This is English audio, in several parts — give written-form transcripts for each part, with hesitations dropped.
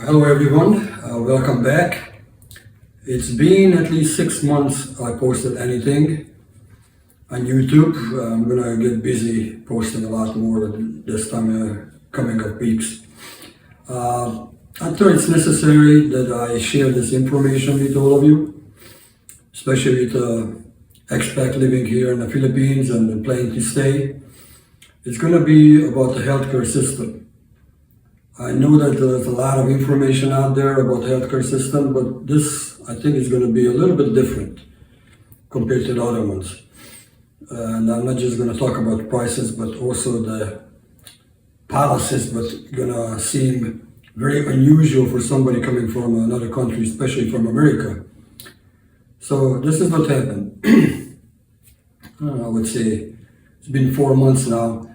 Hello everyone, welcome back. It's been at least 6 months I posted anything on YouTube. I'm gonna get busy posting a lot more this time coming up weeks. I thought it's necessary that I share this information with all of you, especially with expat living here in the Philippines and planning to stay. It's gonna be about the healthcare system. I know that there's a lot of information out there about the healthcare system, but this, I think, is going to be a little bit different compared to the other ones. And I'm not just going to talk about prices, but also the policies, but going to seem very unusual for somebody coming from another country, especially from America. So this is what happened. I would say it's been 4 months now.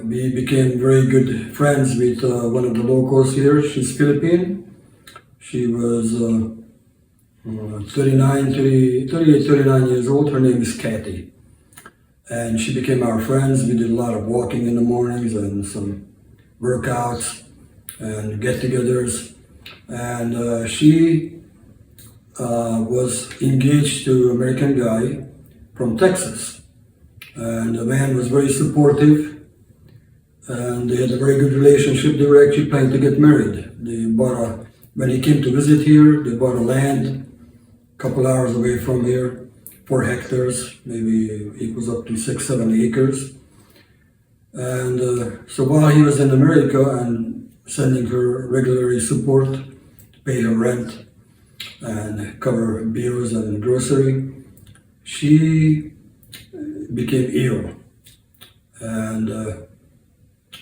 We became very good friends with one of the locals here. She's Philippine. She was 39 years old. Her name is Kathy. And she became our friends. We did a lot of walking in the mornings and some workouts and get-togethers. And she was engaged to an American guy from Texas. And the man was very supportive. And they had a very good relationship. They were actually planning to get married. When he came to visit here, they bought a land a couple hours away from here, 4 hectares, maybe equals up to 6-7 acres. And so while he was in America and sending her regularly support to pay her rent and cover bills and grocery, she became ill. And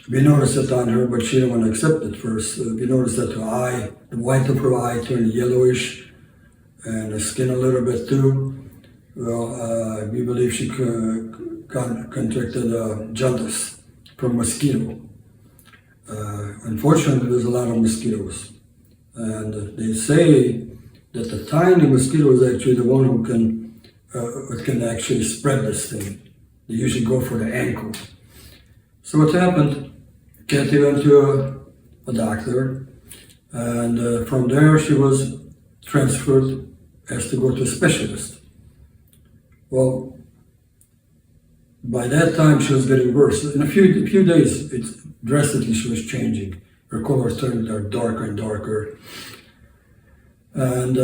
we noticed it on her, but she didn't want to accept it first. We noticed that her eye, the white of her eye turned yellowish, and the skin a little bit too. Well, we believe she contracted jaundice from mosquito. Unfortunately, there's a lot of mosquitoes. And they say that the tiny mosquito is actually the one who can actually spread this thing. They usually go for the ankle. So what happened? Kathy went to a doctor, and from there she was transferred as to go to a specialist. Well, by that time she was getting worse. In a few days, drastically she was changing. Her color turned darker and darker. And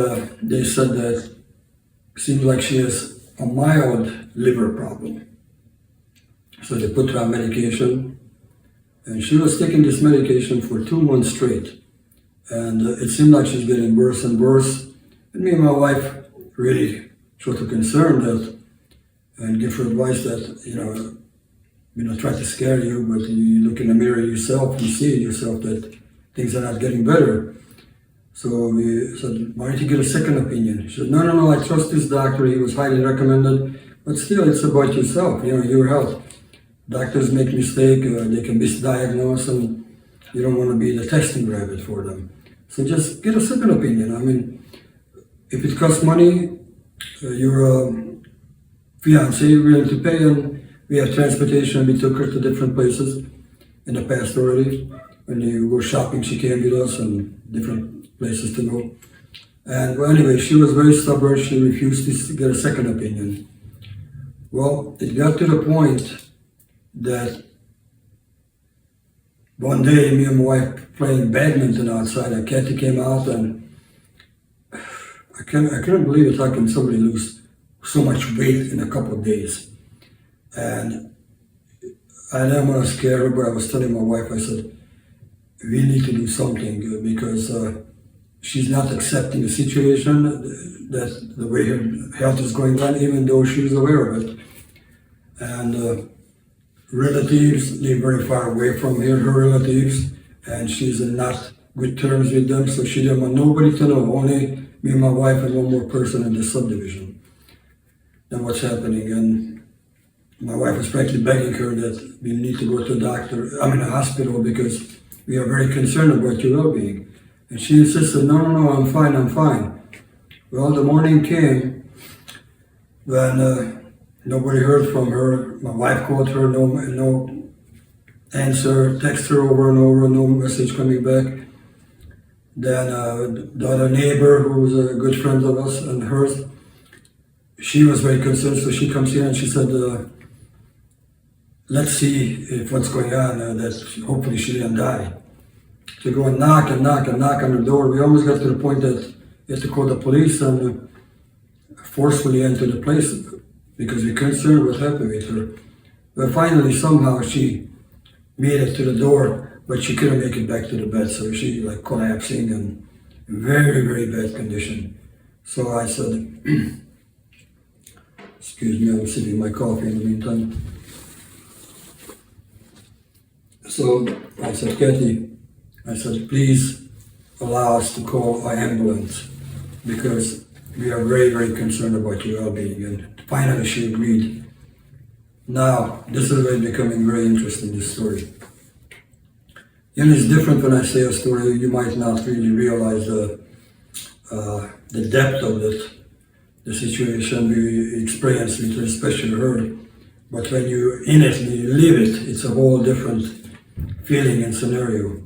they said that it seems like she has a mild liver problem. So they put her on medication. And she was taking this medication for 2 months straight. And it seemed like she's getting worse and worse. And me and my wife really showed her concern and give her advice that, try to scare you, but you look in the mirror yourself, you see yourself that things are not getting better. So we said, why don't you get a second opinion? She said, no, I trust this doctor, he was highly recommended, but still it's about yourself, your health. Doctors make mistakes, they can misdiagnose, and you don't want to be the testing rabbit for them. So just get a second opinion. I mean, if it costs money, your fiance willing to pay, and we have transportation. We took her to different places in the past already. When you go shopping, she came with us and different places to go. And well, anyway, she was very stubborn. She refused to get a second opinion. Well, it got to the point that one day me and my wife playing badminton outside, and Kathy came out, and I couldn't believe it. How can somebody lose so much weight in a couple of days? And I didn't want to scare her, but I was telling my wife, I said, we need to do something because she's not accepting the situation, that the way her health is going on, even though she's aware of it. And relatives live very far away from here, her relatives, and she's in not good terms with them, so she didn't want nobody to know, only me and my wife and one more person in the subdivision. Then what's happening, and my wife was frankly begging her that we need to go to a hospital, because we are very concerned about your well-being. And she insisted, no, I'm fine. Well, the morning came when nobody heard from her. My wife called her, no answer, text her over and over, no message coming back. Then the other neighbor, who was a good friend of us and hers, she was very concerned, so she comes here and she said, let's see if what's going on, that hopefully she didn't die. To go and knock and knock and knock on the door. We almost got to the point that we had to call the police and forcefully enter the place because we're concerned what happened with her. But finally, somehow she made it to the door, but she couldn't make it back to the bed, so she like collapsing and in very, very bad condition. So I said, excuse me, I'm sipping my coffee in the meantime. So I said, Kathy, I said, please allow us to call an ambulance because we are very, very concerned about your well-being. And finally she agreed. Now, this is really becoming very interesting, this story. You know, it's different when I say a story. You might not really realize the depth of it, the situation we experienced with her, especially her. But when you're in it and you live it, it's a whole different feeling and scenario.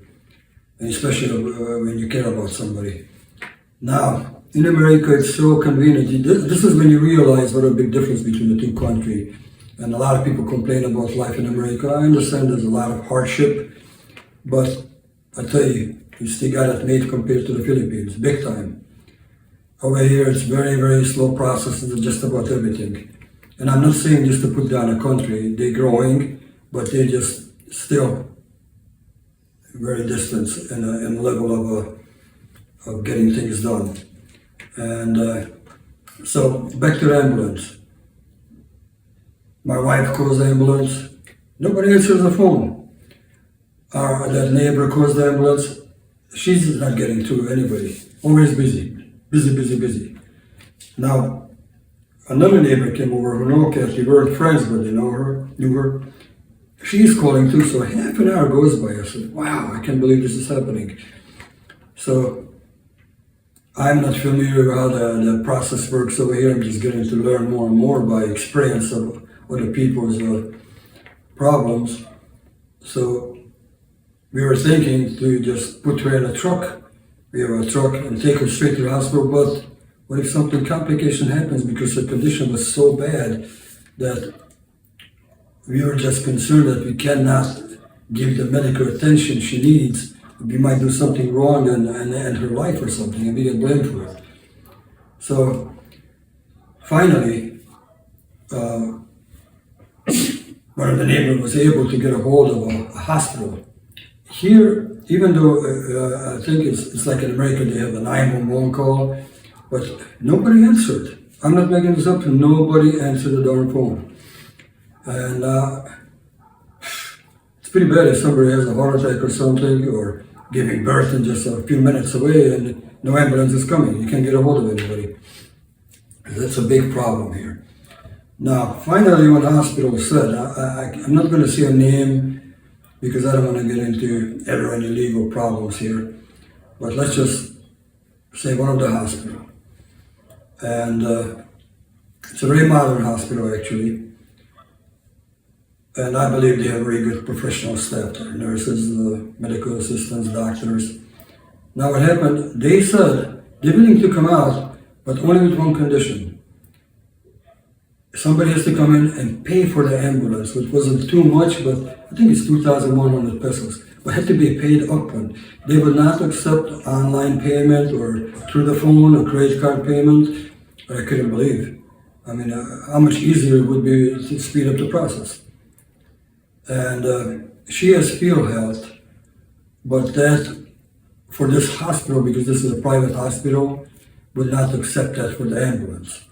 And especially when you care about somebody. Now, in America, it's so convenient. This is when you realize what a big difference between the two countries. And a lot of people complain about life in America. I understand there's a lot of hardship, but I tell you, you still got it made compared to the Philippines, big time. Over here, it's very, very slow processes of just about everything. And I'm not saying just to put down a country. They're growing, but they're just still very distant in a level of getting things done. And so back to the ambulance. My wife calls the ambulance. Nobody answers the phone. That neighbor calls the ambulance. She's not getting through anybody. Always busy. Busy. Now, another neighbor came over who knew Kathy. We weren't friends, but they knew her. She's calling too, so half an hour goes by. I said, wow, I can't believe this is happening. So I'm not familiar how the process works over here. I'm just getting to learn more and more by experience of other people's problems. So we were thinking to just put her in a truck. We have a truck and take her straight to the hospital, but what if something complication happens because her condition was so bad that we were just concerned that we cannot give the medical attention she needs. We might do something wrong and end her life or something and we get blamed for it. So finally, one of the neighbors was able to get a hold of a hospital. Here, even though I think it's like in America, they have a 911 call, but nobody answered. I'm not making this up, nobody answered the darn phone. And it's pretty bad if somebody has a heart attack or something, or giving birth and just a few minutes away and no ambulance is coming. You can't get a hold of anybody. That's a big problem here. Now, finally, what the hospital said, I'm not going to say a name because I don't want to get into ever any legal problems here, but let's just say one of the hospital. And it's a very modern hospital, actually. And I believe they have very good professional staff there, nurses, medical assistants, doctors. Now what happened, they said they're willing to come out, but only with one condition. Somebody has to come in and pay for the ambulance, which wasn't too much, but I think it's 2,100 pesos. But had to be paid upfront. They would not accept online payment or through the phone or credit card payment. But I couldn't believe. I mean, how much easier it would be to speed up the process. And she has field health, but that for this hospital, because this is a private hospital, would not accept that for the ambulance.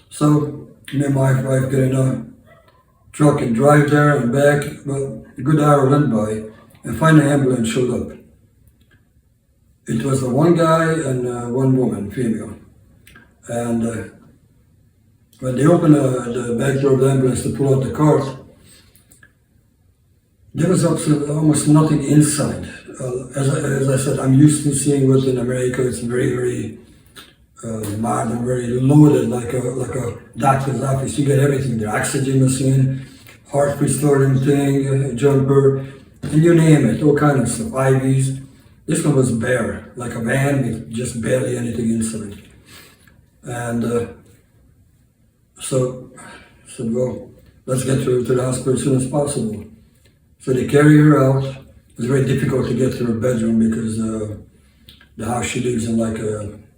So me and my wife get in a truck and drive there and back. Well, a good hour went by, and finally the ambulance showed up. It was one guy and one woman, female. And when they opened the back door of the ambulance to pull out the cart, there was almost nothing inside. As I said, I'm used to seeing what in America. It's very, very modern, very loaded, like a doctor's office. You get everything there: oxygen machine, heart restoring thing, jumper, and you name it, all kinds of stuff, IVs. This one was bare, like a van with just barely anything inside. And so I said, well, let's get her to the hospital as soon as possible. So they carry her out. It was very difficult to get to her bedroom because the house she lives in like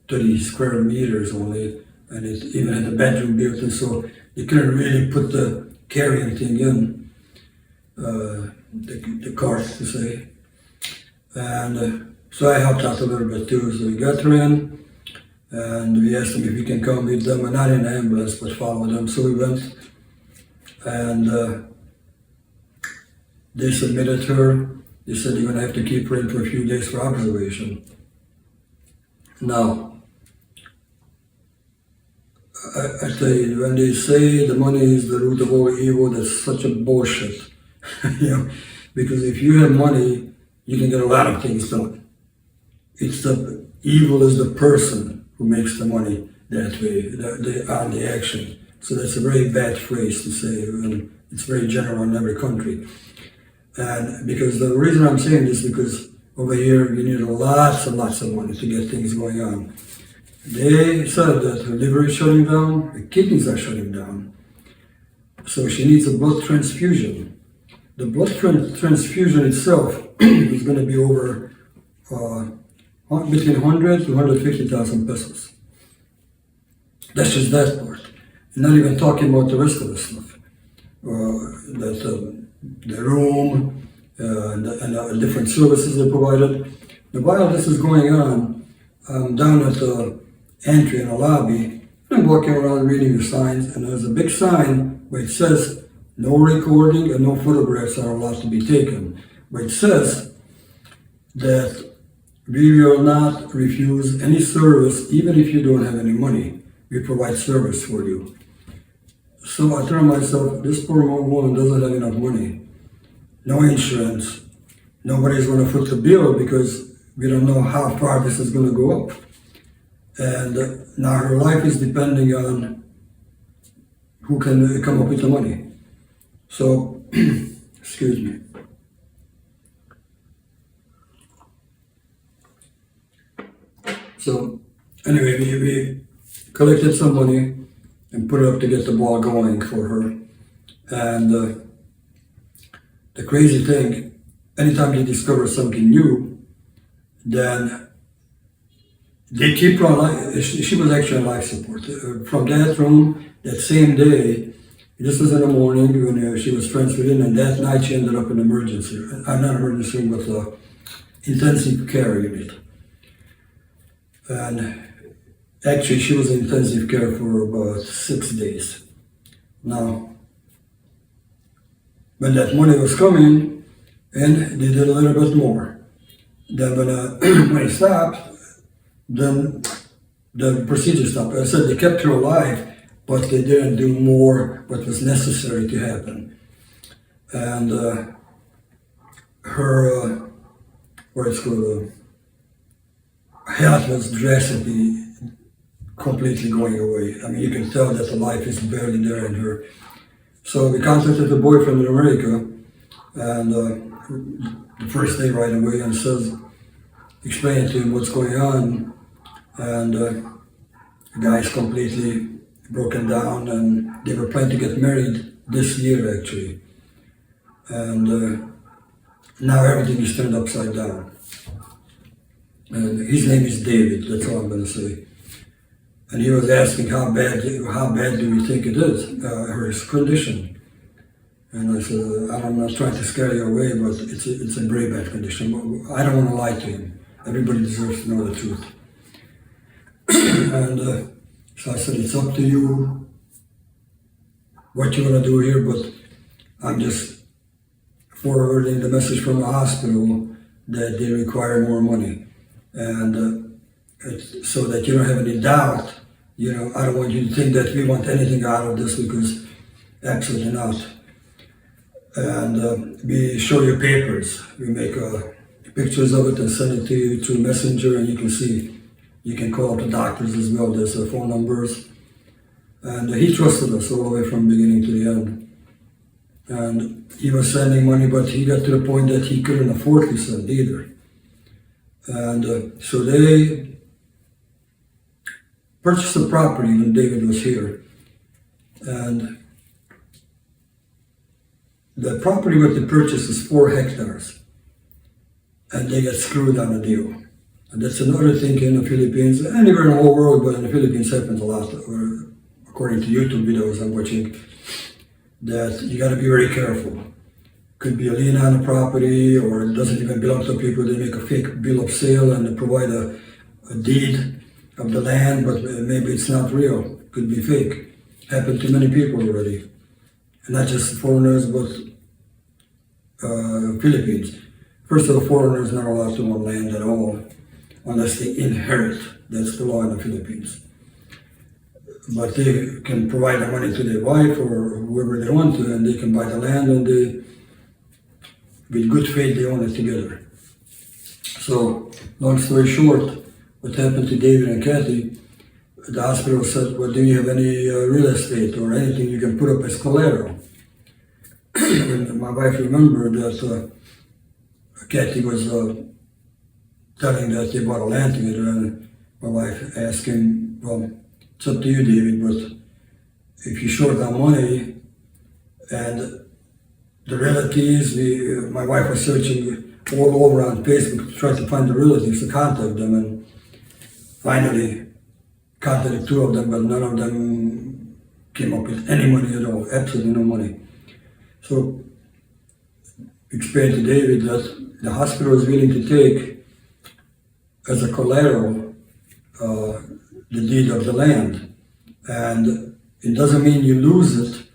30 square meters only, and it even had a bedroom built in, so you couldn't really put the carrying thing in, the cart to say. And so I helped out a little bit too. So we got her in, and we asked them if we can come with them, and not in the ambulance, but follow them. So we went, and they submitted her. They said you're gonna have to keep her in for a few days for observation. Now, I tell you, when they say the money is the root of all evil, that's such a bullshit. You know, because if you have money, you can get a lot of things done. It's the evil is the person who makes the money that way, on the action. So that's a very bad phrase to say, and it's very general in every country. And because the reason I'm saying this is because over here you need lots and lots of money to get things going on. They said that her liver is shutting down, her kidneys are shutting down. So she needs a blood transfusion. The blood transfusion itself is going to be over between 100 to 150,000 pesos. That's just that part. I'm not even talking about the rest of the stuff. The room and the different services they provided. Now, while this is going on, I'm down at the entry in the lobby, and I'm walking around reading the signs, and there's a big sign where it says no recording and no photographs are allowed to be taken. But it says that we will not refuse any service, even if you don't have any money. We provide service for you. So I tell myself, this poor woman doesn't have enough money. No insurance. Nobody's going to foot the bill because we don't know how far this is going to go up. And now her life is depending on who can come up with the money. So, excuse me. So, anyway, we collected some money and put it up to get the ball going for her. And the crazy thing, anytime you discover something new, then they keep her on life. She was actually on life support. From that room, that same day, this was in the morning when she was transferred in, and that night she ended up in emergency, not emergency room, but intensive care unit. And actually, she was in intensive care for about 6 days. Now, when that money was coming, and they did a little bit more. Then when it stopped, then the procedure stopped. I said they kept her alive, but they didn't do more what was necessary to happen. And her, health was drastically, completely going away. I mean, you can tell that the life is barely there in her. So we contacted the boyfriend in America, and the first day right away, and explained to him what's going on. And the guy's completely broken down, and they were planning to get married this year actually. And now everything is turned upside down. And his name is David, that's all I'm going to say. And he was asking how bad do we think it is, her condition. And I said, I'm not trying to scare you away, but it's a very bad condition. But I don't want to lie to him. Everybody deserves to know the truth. And so I said, it's up to you what you want to do here, but I'm just forwarding the message from the hospital that they require more money. And so that you don't have any doubt, I don't want you to think that we want anything out of this, because absolutely not. And we show you papers. We make pictures of it and send it to you through Messenger, and you can see. You can call up the doctors as well. There's phone numbers. And he trusted us all the way from beginning to the end. And he was sending money, but he got to the point that he couldn't afford to send either. And so they purchased the property when David was here. And the property what they purchased is 4 hectares. And they get screwed on a deal. And that's another thing in the Philippines, anywhere in the whole world, but in the Philippines happens a lot, or according to YouTube videos I'm watching, that you got to be very careful. Could be a lien on the property, or it doesn't even belong to people. They make a fake bill of sale and they provide a deed of the land, but maybe it's not real. Could be fake. Happened to many people already. And not just foreigners, but Philippines. First of all, foreigners not allowed to own land at all, unless they inherit. That's the law in the Philippines. But they can provide the money to their wife or whoever they want to, and they can buy the land, and they, with good faith, they own it together. So, long story short, what happened to David and Kathy, the hospital said, well, do you have any real estate or anything you can put up as collateral? And my wife remembered that Kathy was telling that they bought a land together, and my wife asked him, well, it's up to you, David, but if you short on money, and the relatives, my wife was searching all over on Facebook to try to find the relatives to contact them, and finally contacted 2 of them, but none of them came up with any money at all, absolutely no money. So explained to David that the hospital is willing to take as a collateral the deed of the land, and it doesn't mean you lose it.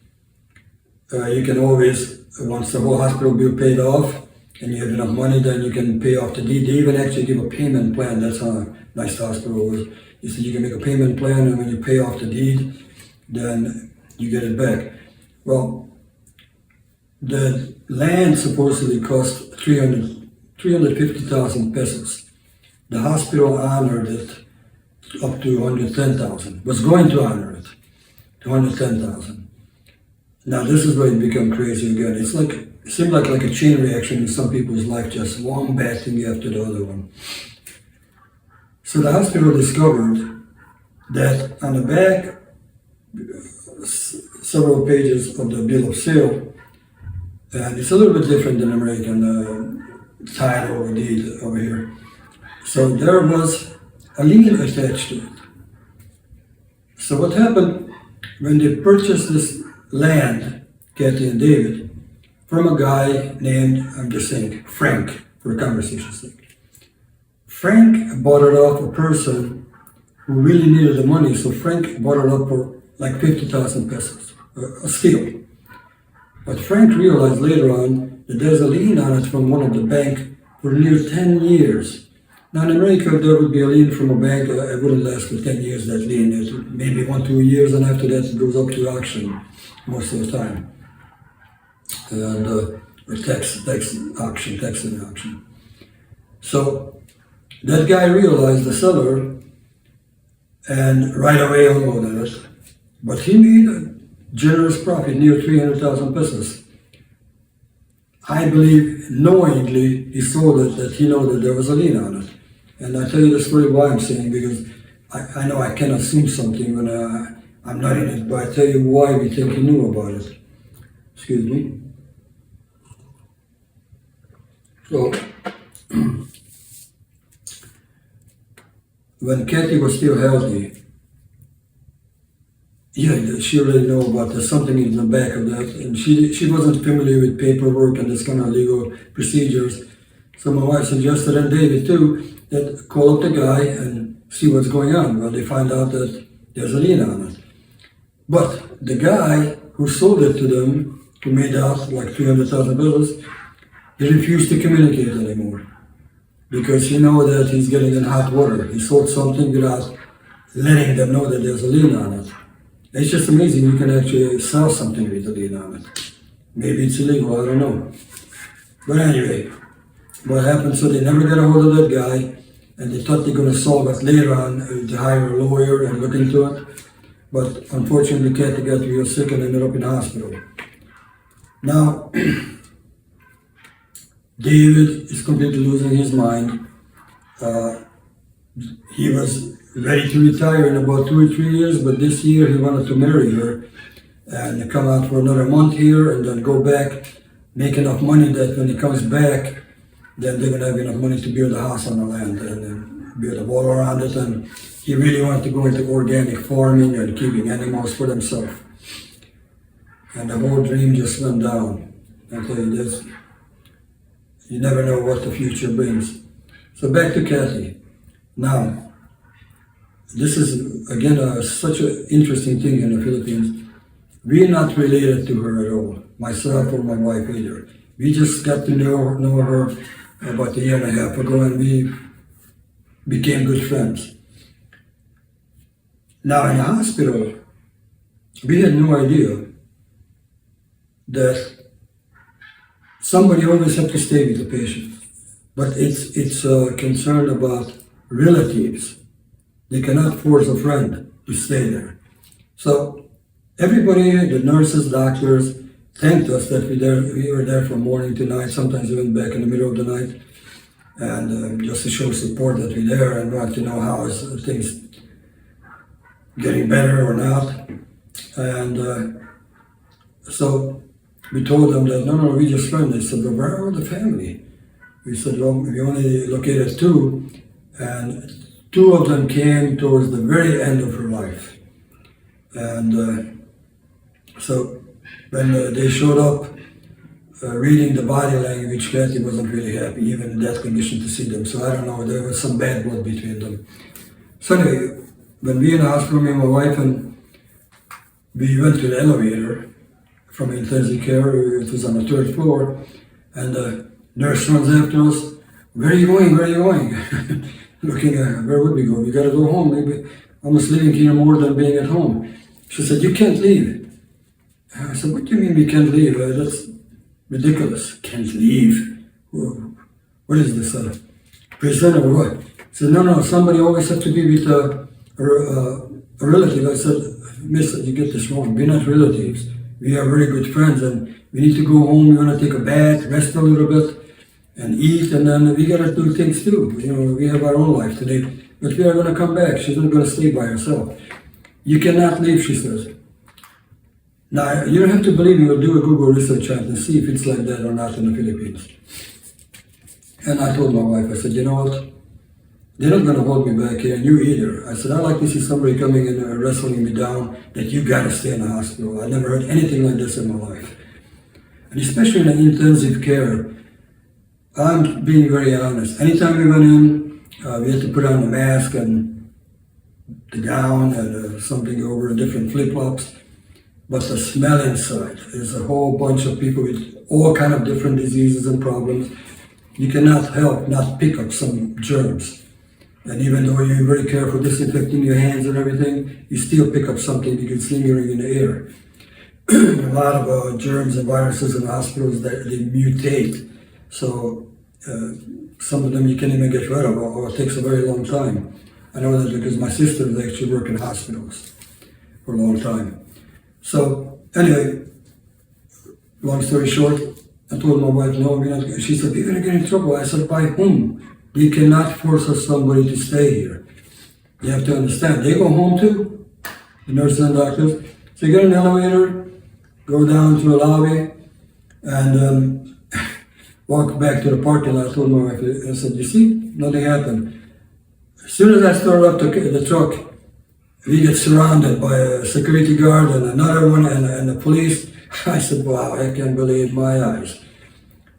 You can always, once the whole hospital bill paid off and you have enough money, then you can pay off the deed. They even actually give a payment plan. That's how nice the hospital was. You said you can make a payment plan, and when you pay off the deed, then you get it back. Well, the land supposedly cost 350,000 pesos. The hospital honored it up to 110,000. Was going to honor it to 110,000. Now this is where it becomes crazy again. It's like, it seems like a chain reaction in some people's life, just one bad thing after the other one. So the hospital discovered that on the back, several pages of the bill of sale, and it's a little bit different than American title or deed over here. So there was a lien attached to it. So what happened when they purchased this land, Kathy and David, from a guy named, I'm just saying, Frank, for conversation's sake. Frank bought it off a person who really needed the money, so Frank bought it up for like 50,000 pesos, a steal. But Frank realized later on that there's a lien on it from one of the bank for near 10 years. Now in America, if there would be a lien from a bank, it wouldn't last for 10 years, that lien. It maybe 1-2 years, and after that it goes up to auction most of the time. And or tax auction. So that guy realized, the seller, and right away unloaded it. But he made a generous profit, near 300,000 pesos. I believe knowingly he sold it, that he knew that there was a lien on it. And I tell you the story why I'm saying, because I know I can assume something when I'm not in it, but I tell you why we think he knew about it. Excuse me. So, when Kathy was still healthy, yeah, she already knew about there's something in the back of that, and she wasn't familiar with paperwork and this kind of legal procedures. So my wife suggested, and David too, that call up the guy and see what's going on. Well, they find out that there's a lien on it. But the guy who sold it to them, who made out like 300,000 pesos, he refused to communicate anymore, because he knows that he's getting in hot water. He sold something without letting them know that there's a lien on it. It's just amazing you can actually sell something with a lien on it. Maybe it's illegal, I don't know. But anyway, what happened, so they never got a hold of that guy, and they thought they were going to solve it later on, to hire a lawyer and look into it. But unfortunately, Kathy got real sick and ended up in the hospital. Now, David is completely losing his mind. He was ready to retire in about 2 or 3 years, but this year he wanted to marry her and come out for another month here and then go back, make enough money that when he comes back, then they're gonna have enough money to build a house on the land and build a wall around it. And he really wanted to go into organic farming and keeping animals for themselves. And the whole dream just went down. I tell you this, you never know what the future brings. So back to Kathy. Now, this is again such an interesting thing in the Philippines. We're not related to her at all, myself or my wife either. We just got to know her about a year and a half ago, and we became good friends. Now in the hospital, we had no idea that somebody always had to stay with the patient. But it's concerned about relatives. They cannot force a friend to stay there. So everybody, the nurses, doctors, thanked us that we were there from morning to night. Sometimes we went back in the middle of the night, and just to show support that we're there and want to know how is things getting better or not. And so we told them that, no, we just friends. They said, well, where are the family? We said, well, we only located two, and two of them came towards the very end of her life. And so when they showed up, reading the body language, Kathy wasn't really happy, even in that condition, to see them. So I don't know, there was some bad blood between them. So anyway, when we in the hospital, me and my wife, and we went to the elevator from intensive care, it was on the 3rd floor, and the nurse runs after us. Where are you going? Where are you going? Looking at, where would we go? We gotta go home. Maybe almost living here more than being at home. She said, you can't leave. I said, what do you mean we can't leave? That's ridiculous. Can't leave? What is this, prison or what? She said, no, somebody always has to be with a relative. I said, miss, you get this wrong. We're not relatives. We are very good friends, and we need to go home. We want to take a bath, rest a little bit, and eat, and then we gotta do things too. You know, we have our own life today, but we are gonna come back. She's not gonna stay by herself. You cannot leave, she says. Now, you don't have to believe me. We'll do a Google research on it and see if it's like that or not in the Philippines. And I told my wife, I said, you know what? They're not gonna hold me back here, and you either. I said, I like to see somebody coming in and wrestling me down, that you gotta stay in the hospital. I never heard anything like this in my life. And especially in intensive care, I'm being very honest. Anytime we went in, we had to put on the mask and the gown and something over, different flip-flops. But the smell inside, there's a whole bunch of people with all kind of different diseases and problems. You cannot help not pick up some germs. And even though you're very careful disinfecting your hands and everything, you still pick up something because it's lingering in the air. A lot of germs and viruses in hospitals, they mutate. So some of them you can't even get rid of, or it takes a very long time. I know that because my sister actually worked in hospitals for a long time. So anyway, long story short, I told my wife, no, we're not. She said, you're gonna get in trouble. I said, by whom? You cannot force somebody to stay here. You have to understand, they go home too, the nurses and doctors. So you get an elevator, go down to a lobby, and walk back to the parking lot. I told my wife, I said, you see, nothing happened. As soon as I started up the truck, we get surrounded by a security guard and another one and the police. I said, wow, I can't believe my eyes.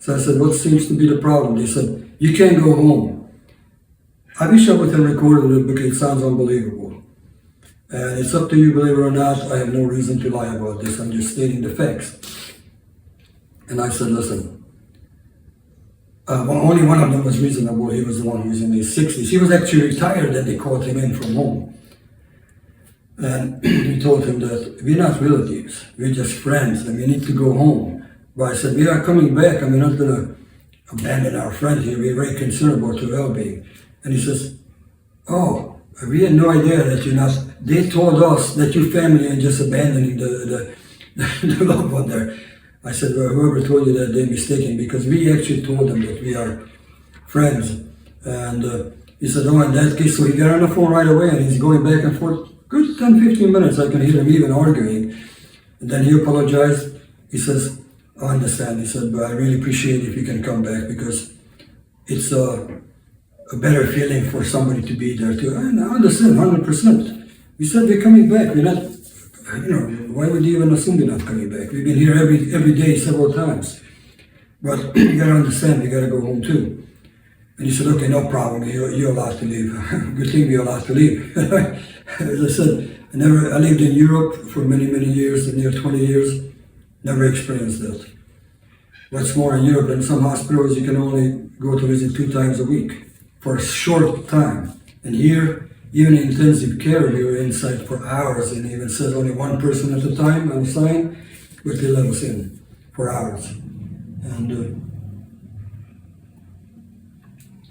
So I said, what seems to be the problem? They said, you can't go home. I wish I would have recorded it because it sounds unbelievable. And it's up to you, believe it or not. I have no reason to lie about this. I'm just stating the facts. And I said, listen, only one of them was reasonable. He was the one who was in his 60s. He was actually retired and they called him in from home. And we told him that we're not relatives, we're just friends and we need to go home. But I said, we are coming back and we're not going to abandon our friend here. We're very concerned about your well-being. And he says, oh, we had no idea that you're not, they told us that your family are just abandoning the loved one there. I said, well, whoever told you that, they're mistaken, because we actually told them that we are friends. And He said, oh, in that case, so he got on the phone right away and he's going back and forth. Good 10, 15 minutes, I can hear him even arguing. And then he apologized. He says, I understand. He said, but I really appreciate if you can come back because it's a better feeling for somebody to be there too. And I understand, 100%. We said we're coming back. We're not, why would you even assume we're not coming back? We've been here every day, several times. But you gotta understand, we gotta go home too. And he said, okay, no problem, you're allowed to leave. Good thing we're allowed to leave. As I said, I lived in Europe for many, many years, near 20 years, never experienced that. What's more, in Europe, in some hospitals, you can only go to visit 2 times a week for a short time. And here, even in intensive care, you're inside for hours, and it even says only one person at a time on the sign, but they let us in for hours. And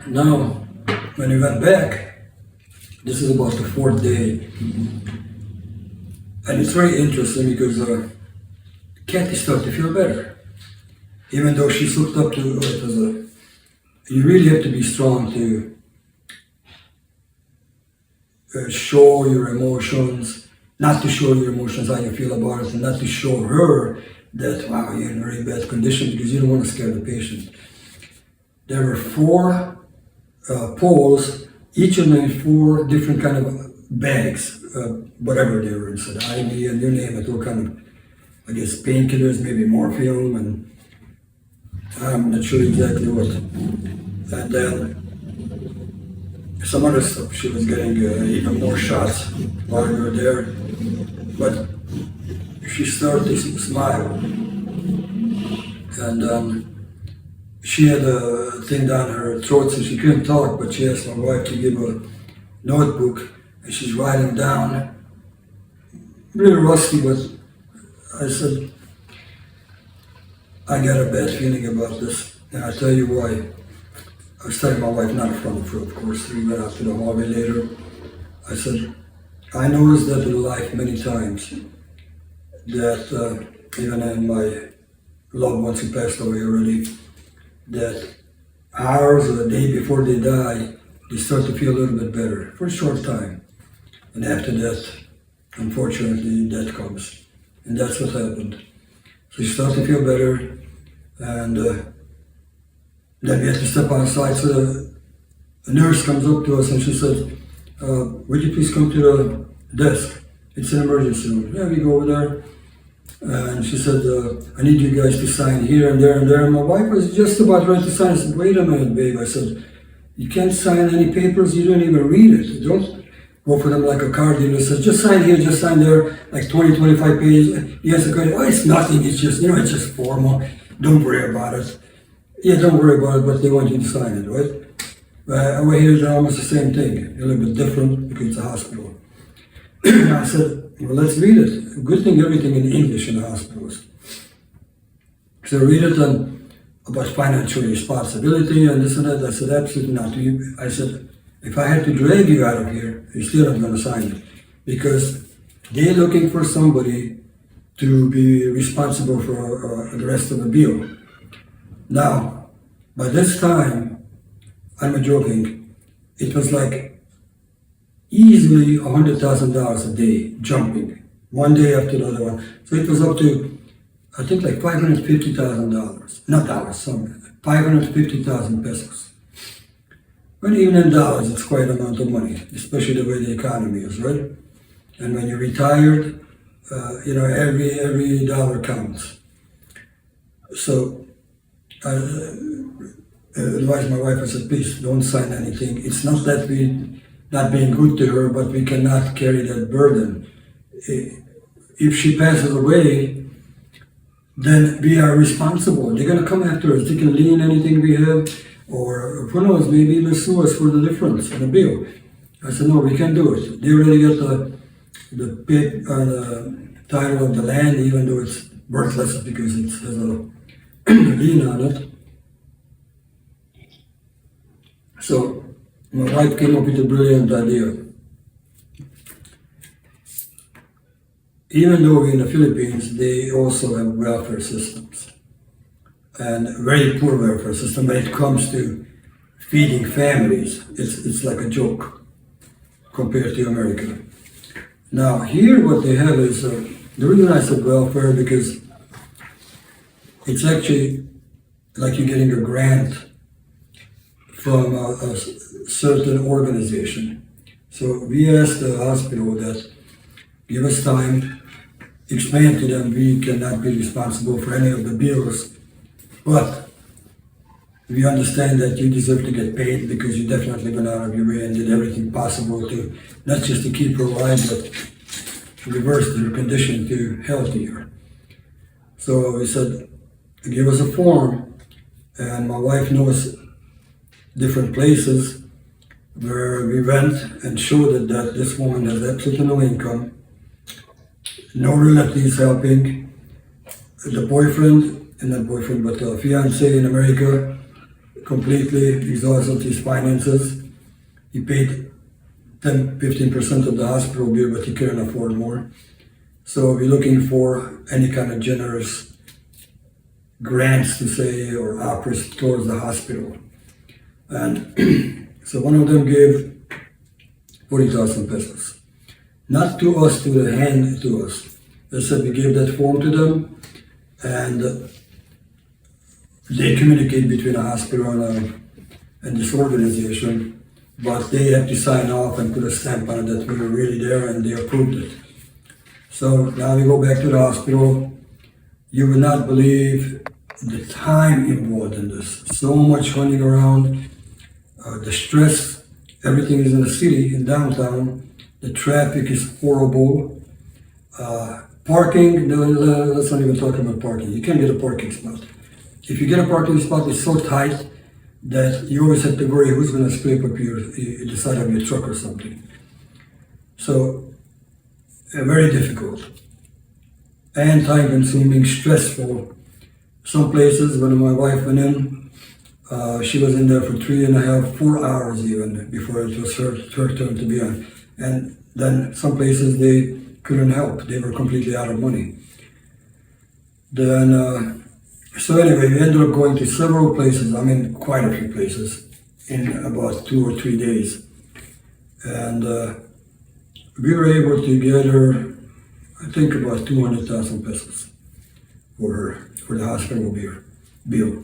now, when we went back, this is about the 4th day, and it's very interesting because Kathy started to feel better. Even though she's hooked up to, you really have to be strong to show your emotions, not to show your emotions, how you feel about it, and not to show her that, wow, you're in very bad condition, because you don't want to scare the patient. There were 4 poles, each of them 4 different kind of bags, whatever they were inside, IV and you name it, all kind of, I guess, painkillers, maybe morphine, and I'm not sure exactly what. And then some other stuff. She was getting even more shots while we were there. But she started to smile. And she had a thing down her throat, so she couldn't talk, but she asked my wife to give a notebook, and she's writing down, really rusty, but I said, I got a bad feeling about this, and I'll tell you why. I was telling my wife, not in front of her, of course. We went out to the hallway later. I said, I noticed that in life many times, that even in my loved ones who passed away already, that hours or a day before they die, they start to feel a little bit better for a short time. And after that, unfortunately, death comes. And that's what happened. So she started to feel better, and then we had to step outside. So the nurse comes up to us and she said, would you please come to the desk? It's an emergency room. Yeah, we go over there. And she said, I need you guys to sign here and there and there. And my wife was just about ready to sign. I said, wait a minute, babe. I said, you can't sign any papers. You don't even read it. Don't go for them like a car dealer. Says, just sign here, just sign there, like 20, 25 pages. Yes, oh, it's nothing. It's just, it's just formal. Don't worry about it. Yeah, don't worry about it, but they want you to sign it, right? Over here is almost the same thing, a little bit different because it's a hospital. I said, well, let's read it. Good thing everything in English in the hospitals. So read it about financial responsibility and this and that. I said, absolutely not. I said, if I had to drag you out of here, you're still not going to sign it. Because they're looking for somebody to be responsible for the rest of the bill. Now, by this time, I'm not joking, it was like easily $100,000 a day, jumping, one day after the other one. So it was up to, I think, like $550,000, not dollars, some 550,000 pesos. But even in dollars, it's quite an amount of money, especially the way the economy is, right? And when you're retired, every dollar counts. So I advised my wife, I said, please don't sign anything. It's not that we not being good to her, but we cannot carry that burden. If she passes away, then we are responsible. They're going to come after us. They can lien anything we have, or who knows, maybe even sue us for the difference in the bill. I said, no, we can't do it. They already got the title of the land, even though it's worthless because it has a lien on it. So my wife came up with a brilliant idea. Even though we're in the Philippines, they also have welfare systems, and very poor welfare system when it comes to feeding families. It's like a joke compared to America. Now here what they have is, the reason I said welfare, because it's actually like you're getting a grant from a certain organization. So we asked the hospital that give us time, explain to them we cannot be responsible for any of the bills, but we understand that you deserve to get paid because you definitely went out of your way and did everything possible to, not just to keep her alive, but reverse her condition to healthier. So we said, give us a form, and my wife knows different places where we went and showed that this woman has absolutely no income, no relatives helping, the boyfriend, and not boyfriend, but the fiance in America, completely exhausted his finances. He paid 10-15% of the hospital bill, but he couldn't afford more. So we're looking for any kind of generous grants to say, or offers towards the hospital. And so one of them gave 40,000 pesos. Not to us, to the hand to us. They said we gave that form to them, and they communicate between a hospital and this organization, but they have to sign off and put a stamp on it that we were really there and they approved it. So now we go back to the hospital. You will not believe the time involved in this. So much running around, the stress, everything is in the city, in downtown. The traffic is horrible. Parking, let's not even talk about parking. You can't get a parking spot. If you get a parking spot, it's so tight that you always have to worry who's going to scrape up the side of your truck or something. So, very difficult. And time-consuming, stressful. Some places, when my wife went in, she was in there for 3.5, 4 hours even before it was her turn to be on. And then some places they couldn't help. They were completely out of money. Then, so anyway, we ended up going to several places, I mean quite a few places, in about 2 or 3 days. And we were able to gather, I think, about 200,000 pesos for her, for the hospital bill.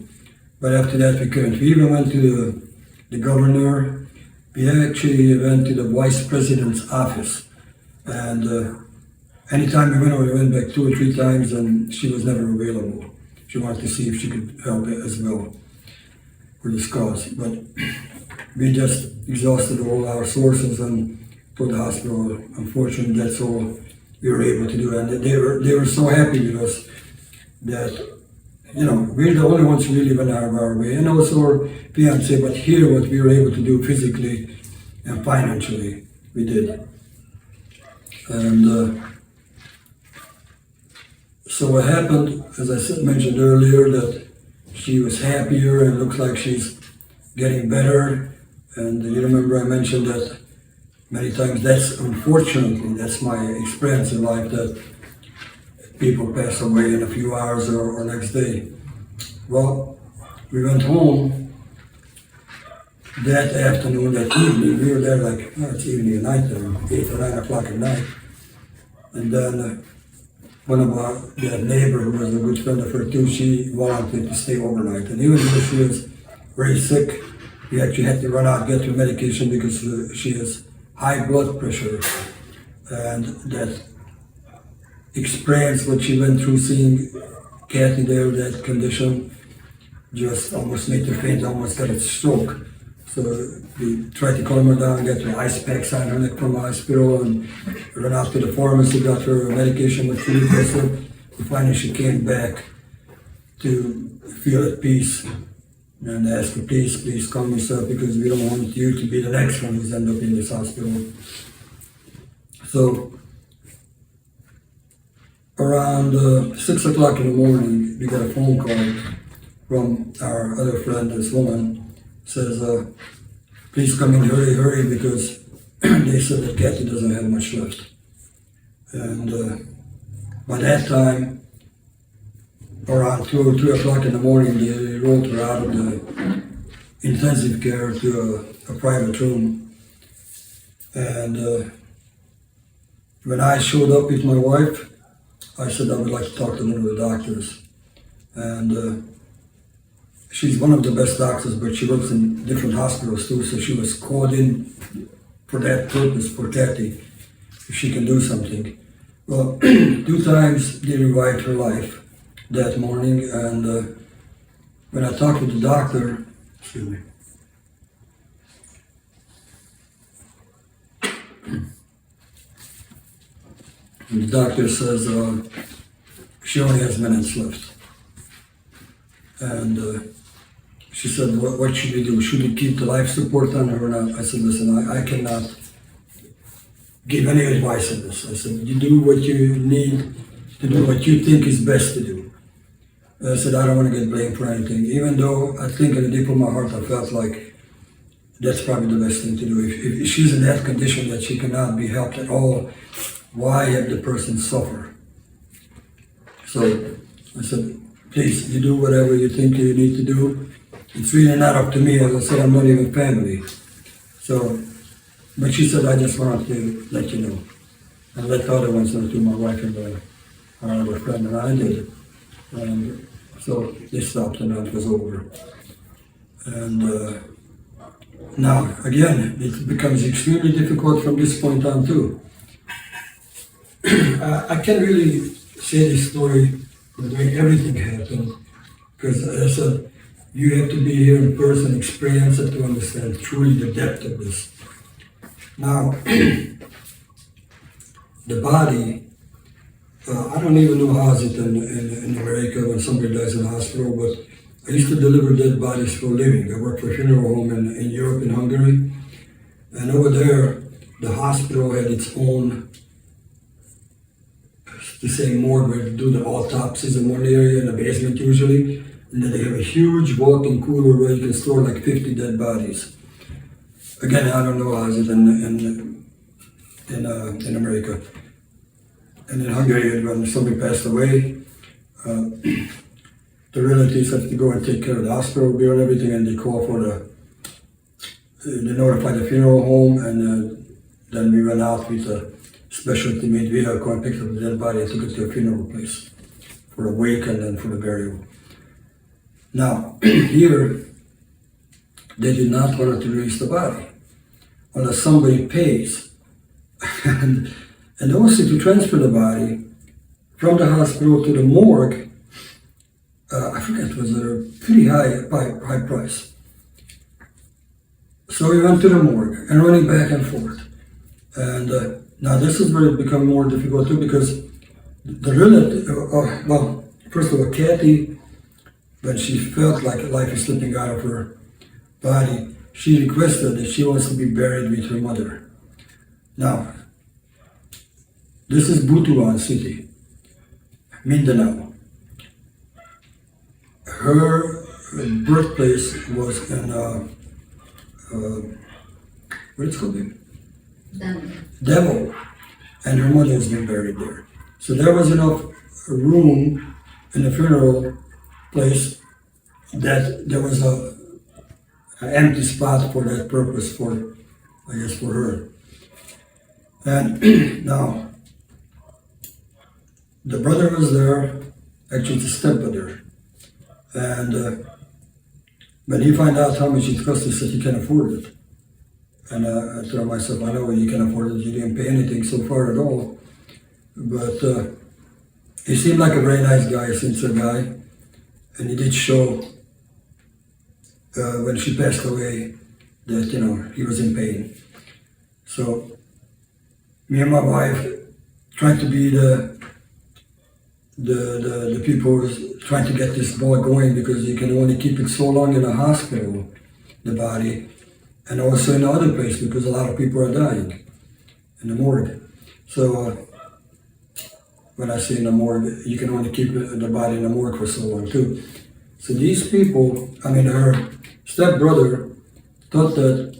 But after that we couldn't. We even went to the governor. We actually went to the vice president's office. And anytime we went back 2 or 3 times, and she was never available. She wanted to see if she could help as well for this cause. But we just exhausted all our sources and told the hospital, unfortunately, that's all we were able to do. And they were so happy with us that, you know, we're the only ones who really went out of our way. And also our fiance, but here what we were able to do physically and financially, we did. And so what happened, as I mentioned earlier, that she was happier and looks like she's getting better. And you remember I mentioned that many times. Unfortunately, that's my experience in life, that people pass away in a few hours or next day. Well, we went home that afternoon, that evening. We were there like, it's evening at night, 8 or 9 o'clock at night. And then one of our neighbor, who was a good friend of her too, she wanted to stay overnight. And even though she was very sick, we actually had to run out and get her medication because she has high blood pressure. And that experience, what she went through, seeing Kathy there, that condition, just almost made her faint, almost got a stroke. So we tried to calm her down, get her ice packs on her neck from the hospital, and ran out to the pharmacy, got her medication with food pressure. Finally she came back to feel at peace and asked her, please calm yourself, because we don't want you to be the next one who's end up in this hospital. So around 6 o'clock in the morning, we got a phone call from our other friend, this woman, says, please come in, hurry, because they said that Kathy doesn't have much left. And by that time, around 2 or 3 o'clock in the morning, they rolled her out of intensive care to a private room. And when I showed up with my wife, I said I would like to talk to one of the doctors. And she's one of the best doctors, but she works in different hospitals too, so she was called in for that purpose, for Kathy, if she can do something. Well, 2 times they revived her life that morning, and when I talked with the doctor, excuse me, the doctor says she only has minutes left. And she said, what should we do? Should we keep the life support on her or not? I said, listen, I cannot give any advice on this. I said, you do what you need to do, what you think is best to do. I said, I don't want to get blamed for anything, even though I think in the deep of my heart I felt like that's probably the best thing to do. If she's in that condition that she cannot be helped at all, why have the person suffer? So I said, please, you do whatever you think you need to do. It's really not up to me. As I said, I'm not even family. So, but she said, I just wanted to let you know. And let the other ones know too, my wife and our other friend, and I did it. And so they stopped and that was over. And now, again, it becomes extremely difficult from this point on too. I can't really say this story the way everything happened, because as I said, you have to be here in person, experience it to understand truly the depth of this. Now, the body, I don't even know how is it in America when somebody dies in a hospital, but I used to deliver dead bodies for a living. I worked for a funeral home in Europe, in Hungary, and over there, the hospital had its own, the same morgue where they do the autopsies in one area in the basement usually, and then they have a huge walk-in cooler where you can store like 50 dead bodies. Again, I don't know how is it in America. And in Hungary, when somebody passed away, the relatives have to go and take care of the hospital bill and everything, and they call for they notify the funeral home, and then we went out with a specialty made vehicle and picked up the dead body and took it to a funeral place for a wake and then for the burial. Now, here, they did not want to release the body unless somebody pays. and also to transfer the body from the hospital to the morgue, I forget, it was a pretty high price. So we went to the morgue and running back and forth. And now this is where it became more difficult too, because the relative, well, first of all, Kathy, when she felt like life is slipping out of her body, she requested that she wants to be buried with her mother. Now, this is Butuan City, Mindanao. Her birthplace was in, what it's called? Devil. And her mother has been buried there. So there was enough room in the funeral place that there was an empty spot for that purpose, for, I guess, for her. And now, the brother was there, actually it's a stepbrother. And when he found out how much it cost, he said he can't afford it. And I told myself, I know you can afford it, you didn't pay anything so far at all. But he seemed like a very nice guy, sincere guy. And he did show when she passed away that, you know, he was in pain. So me and my wife tried to be the people trying to get this ball going, because you can only keep it so long in a hospital, the body, and also in other places, because a lot of people are dying in the morgue. So when I say in the morgue, you can only keep the body in the morgue for so long too. So these people, I mean, her stepbrother thought that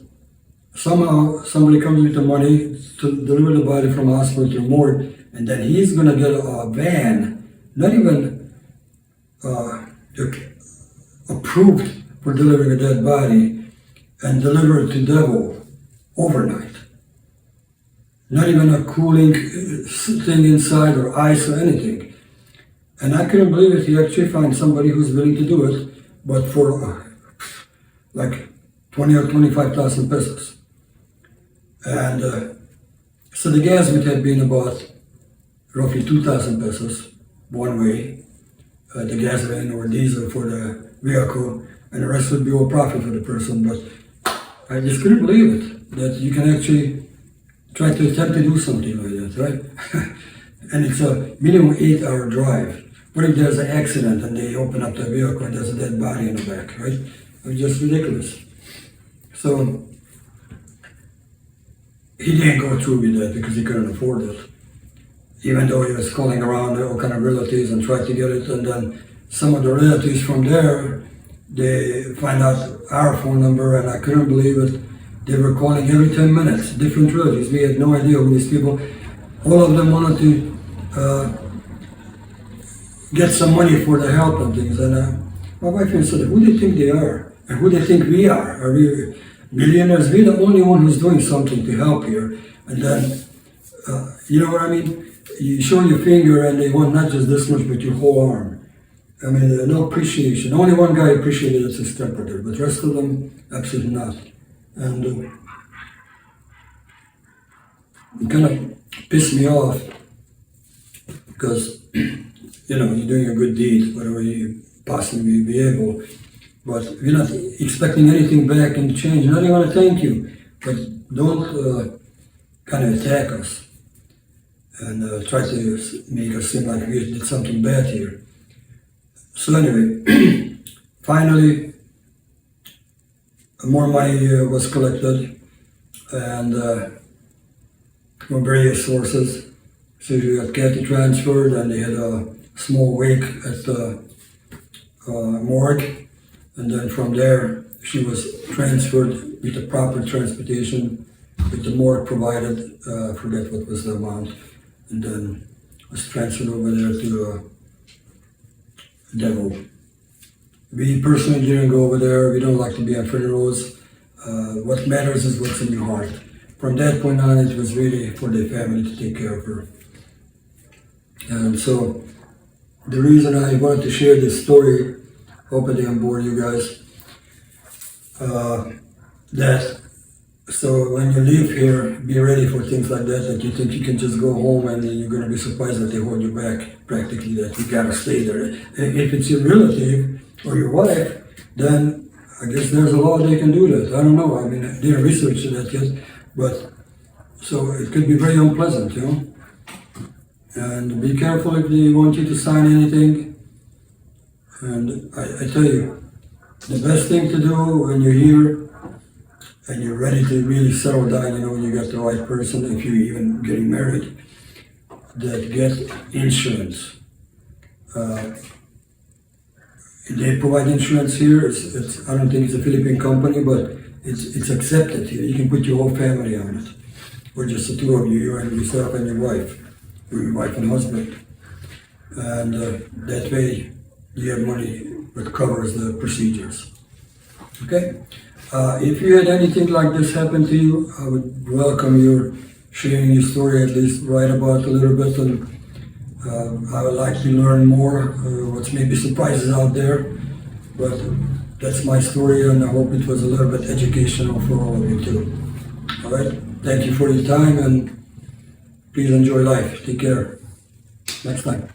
somehow somebody comes with the money to deliver the body from the hospital to the morgue, and then he's gonna get a van, not even approved for delivering a dead body and deliver it to devil overnight. Not even a cooling thing inside or ice or anything. And I couldn't believe it. He actually found somebody who's willing to do it, but for like 20 or 25,000 pesos. And so the gas would have been about roughly 2,000 pesos one way, the gasoline or diesel for the vehicle, and the rest would be all profit for the person. But I just couldn't believe it, that you can actually try to attempt to do something like that, right? And it's a minimum 8-hour drive. What if there's an accident and they open up the vehicle and there's a dead body in the back, right? It's just ridiculous. So he didn't go through with that because he couldn't afford it. Even though he was calling around all kind of relatives and tried to get it, and then some of the relatives from there, they find out our phone number, and I couldn't believe it. They were calling every 10 minutes, different relatives. We had no idea who these people. All of them wanted to get some money for the help and things. And my wife even said, who do you think they are? And who do you think we are? Are we millionaires? We're the only one who's doing something to help here. And then, you know what I mean? You show your finger and they want not just this much, but your whole arm. I mean, no appreciation. Only one guy appreciated it's his stepbrother, but the rest of them, absolutely not. And it kind of pissed me off because, you know, you're doing a good deed, whatever you possibly be able, but you're not expecting anything back in change. Not even want to thank you, but don't kind of attack us and try to make us seem like we did something bad here. So anyway, finally, more money was collected, and from various sources. So we got Kathy transferred, and they had a small wake at the morgue, and then from there she was transferred with the proper transportation, with the morgue provided. Forget what was the amount, and then was transferred over there to Devil. We personally didn't go over there. We don't like to be at funerals. What matters is what's in your heart. From that point on, it was really for the family to take care of her. And so, the reason I wanted to share this story, hope I didn't bore you guys, so when you leave here, be ready for things like that you think you can just go home and you're going to be surprised that they hold you back, practically, that you got to stay there. If it's your relative or your wife, then I guess there's a law they can do that. I don't know. I mean, I didn't research that yet, but so it could be very unpleasant, you know. And be careful if they want you to sign anything. And I tell you, the best thing to do when you're here and you're ready to really settle down, you know, when you got the right person, if you're even getting married, that get insurance. They provide insurance here. I don't think it's a Philippine company, but it's accepted here. You can put your whole family on it, or just the two of you, you and yourself and your wife, or your wife and husband. And that way you have money that covers the procedures. Okay? If you had anything like this happen to you, I would welcome your sharing your story, at least write about a little bit, and I would like to learn more, what's maybe surprises out there, but that's my story, and I hope it was a little bit educational for all of you too. All right, thank you for your time, and please enjoy life. Take care. Next time.